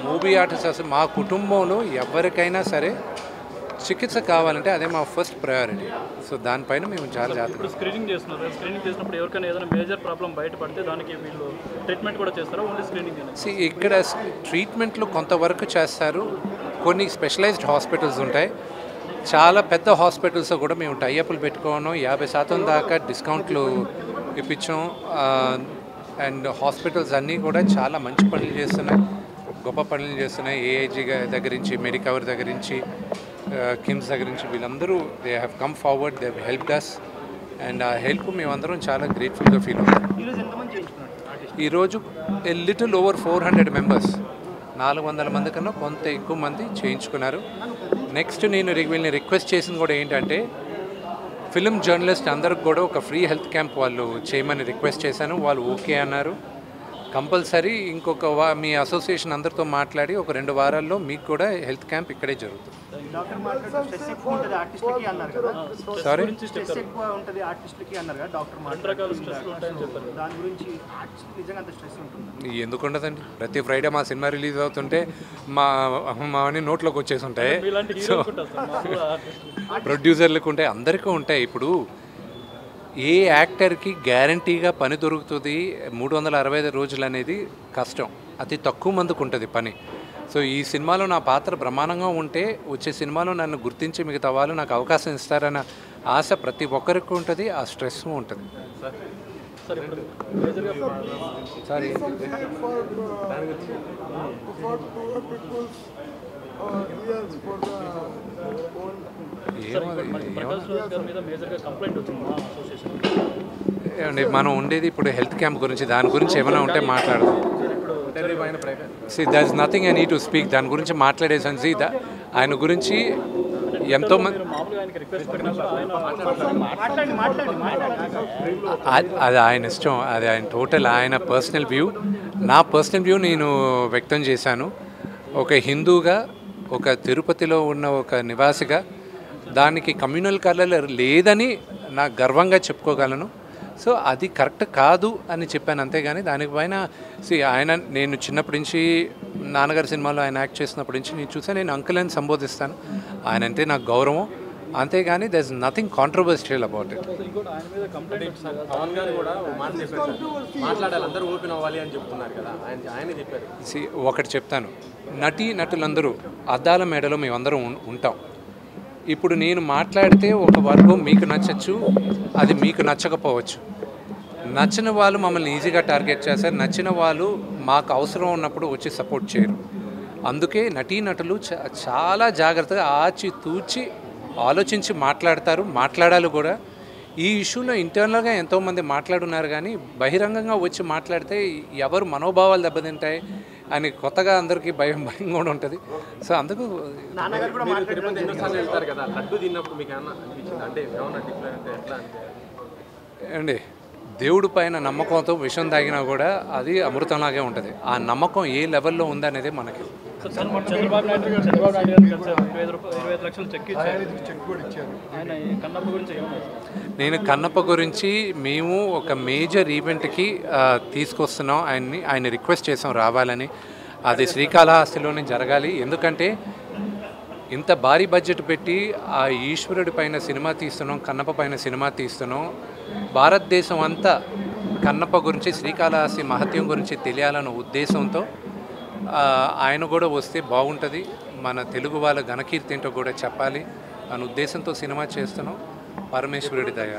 Movie artist అసలు మా కుటుంబంలో ఎవరికైనా సరే చికిత్స కావాలంటే అదే మా ఫస్ట్ ప్రయారిటీ. సో దానిపైన మేము చాలా జాగ్రత్తగా స్క్రీనింగ్ చేస్తున్నారు. స్క్రీనింగ్ చేసినప్పుడు ఎవరికైనా ఏదైనా మేజర్ ప్రాబ్లం బయటపడితే దానికి వీళ్ళు ట్రీట్మెంట్ కూడా చేస్తారా? Only screening? ఇక్కడ ట్రీట్మెంట్లు కొంతవరకు చేస్తారు. కొన్ని స్పెషలైజ్డ్ హాస్పిటల్స్ ఉంటాయి. చాలా పెద్ద హాస్పిటల్స్ కూడా మేము టైఅప్లు పెట్టుకోను, 50% దాకా డిస్కౌంట్లు ఇప్పించాం. అండ్ హాస్పిటల్స్ అన్నీ కూడా చాలా మంచి పనులు చేస్తున్నాయి, గొప్ప పనులు చేస్తున్నాయి. ఏఐజీ దగ్గర నుంచి, మెడికవర్ దగ్గర నుంచి, కిమ్స్ దగ్గర నుంచి వీళ్ళందరూ they have come forward, they have helped us. And ఆ హెల్ప్ మేమందరం చాలా గ్రేట్ఫుల్గా ఫీల్ అవుతాం. ఈరోజు ఏ లిటిల్ ఓవర్ 400 మెంబర్స్, 400 మంది కన్నా కొంత ఎక్కువ మంది చేయించుకున్నారు. నెక్స్ట్ నేను వీళ్ళని రిక్వెస్ట్ చేసింది కూడా ఏంటంటే, ఫిల్మ్ జర్నలిస్ట్ అందరికి కూడా ఒక ఫ్రీ హెల్త్ క్యాంప్ వాళ్ళు చేయమని రిక్వెస్ట్ చేశాను. వాళ్ళు ఓకే అన్నారు. కంపల్సరీ ఇంకొక మీ అసోసియేషన్ అందరితో మాట్లాడి ఒక 2 వారాల్లో మీకు కూడా హెల్త్ క్యాంప్ ఇక్కడే జరుగుతుంది. సారీ, ఎందుకు ఉండదండి? ప్రతి ఫ్రైడే మా సినిమా రిలీజ్ అవుతుంటే మా నోట్లోకి వచ్చేసి ఉంటాయి. సో ప్రొడ్యూసర్లకు ఉంటాయి, అందరికీ ఉంటాయి. ఇప్పుడు ఏ యాక్టర్కి గ్యారంటీగా పని దొరుకుతుంది 365 రోజులు అనేది కష్టం. అతి తక్కువ మందికి ఉంటుంది పని. సో ఈ సినిమాలో నా పాత్ర బ్రహ్మాండంగా ఉంటే వచ్చే సినిమాలో నన్ను గుర్తించి మిగతా వాళ్ళు నాకు అవకాశం ఇస్తారన్న ఆశ ప్రతి ఒక్కరికి ఉంటుంది. ఆ స్ట్రెస్ ఉంటుంది. సారీ, ఏమండి మనం ఉండేది ఇప్పుడు హెల్త్ క్యాంప్ గురించి, దాని గురించి ఏమైనా ఉంటే మాట్లాడదాం. There is nothing I need to speak. దాని గురించి మాట్లాడేసాను. ఆయన గురించి ఎంతోమంది, అది ఆయన ఇష్టం, అది ఆయన టోటల్ ఆయన పర్సనల్ వ్యూ. నా పర్సనల్ వ్యూ నేను వ్యక్తం చేశాను. ఒక హిందూగా, ఒక తిరుపతిలో ఉన్న ఒక నివాసిగా దానికి కమ్యూనల్ కలర్ లేదని నాకు గర్వంగా చెప్పుకోగలను. సో అది కరెక్ట్ కాదు అని చెప్పాను, అంతేగాని దానిపైన ఆయన నేను చిన్నప్పటి నుంచి నాన్నగారి సినిమాలో ఆయన యాక్ట్ చేసినప్పటి నుంచి నేను చూసాను. నేను అంకుల్ అని సంబోధిస్తాను. ఆయన అంటే నాకు గౌరవం, అంతేగాని there is nothing controversial about it. ఒకటి చెప్తాను, నటులందరూ అద్దాల మేడలో మేమందరం ఉంటాం. ఇప్పుడు నేను మాట్లాడితే ఒక వర్గం మీకు నచ్చచ్చు, అది మీకు నచ్చకపోవచ్చు. నచ్చిన వాళ్ళు మమ్మల్ని ఈజీగా టార్గెట్ చేస్తారు, నచ్చిన వాళ్ళు మాకు అవసరం ఉన్నప్పుడు వచ్చి సపోర్ట్ చేయరు. అందుకే నటులు చాలా జాగ్రత్తగా ఆచితూచి ఆలోచించి మాట్లాడాలి కూడా. ఈ ఇష్యూలో ఇంటర్నల్గా ఎంతోమంది మాట్లాడున్నారు, కానీ బహిరంగంగా వచ్చి మాట్లాడితే ఎవరు మనోభావాలు దెబ్బతింటాయి అని కొత్తగా అందరికీ భయంగా కూడా ఉంటుంది. సో అందుకు అండి దేవుడి పైన నమ్మకంతో విషం తాగినా కూడా అది అమృతంలాగే ఉంటుంది. ఆ నమ్మకం ఏ లెవెల్లో ఉందనేది మనకి. నేను కన్నప్ప గురించి మేము ఒక మేజర్ ఈవెంట్కి తీసుకొస్తున్నాం ఆయన రిక్వెస్ట్ చేసాం రావాలని. అది శ్రీకాళహస్తిలోనే జరగాలి. ఎందుకంటే ఇంత భారీ బడ్జెట్ పెట్టి ఆ ఈశ్వరుడి పైన సినిమా తీస్తున్నాం, కన్నప్ప పైన సినిమా తీస్తున్నాం. భారతదేశం అంతా కన్నప్ప గురించి, శ్రీకాళహస్తి మహత్యం గురించి తెలియాలన్న ఉద్దేశంతో ఆయన కూడా వస్తే బాగుంటుంది, మన తెలుగు వాళ్ళ ఘనకీర్తి ఏంటో కూడా చెప్పాలి అనే ఉద్దేశంతో సినిమా చేస్తున్నాం. పరమేశ్వరుడి దయ.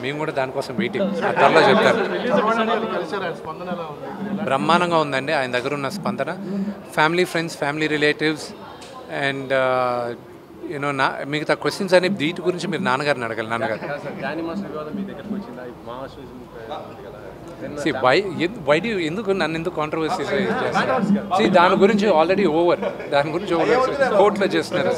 మేము కూడా దానికోసం వెయిటింగ్. త్వరలో చెప్తారు. బ్రహ్మాండంగా ఉందండి ఆయన దగ్గర ఉన్న స్పందన. Family friends, family relatives and you know మిగతా క్వశ్చన్స్ అనే వీటి గురించి మీరు నాన్నగారిని అడగాలి. నాన్నగారు ఎందుకు నన్ను ఎందుకు కాంట్రవర్సీ చేస్తారు? దాని గురించి ఆల్రెడీ ఓవర్, దాని గురించి కోర్టులో చేస్తున్నారు.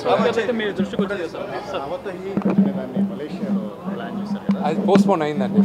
అది పోస్ట్పోన్ అయిందండి.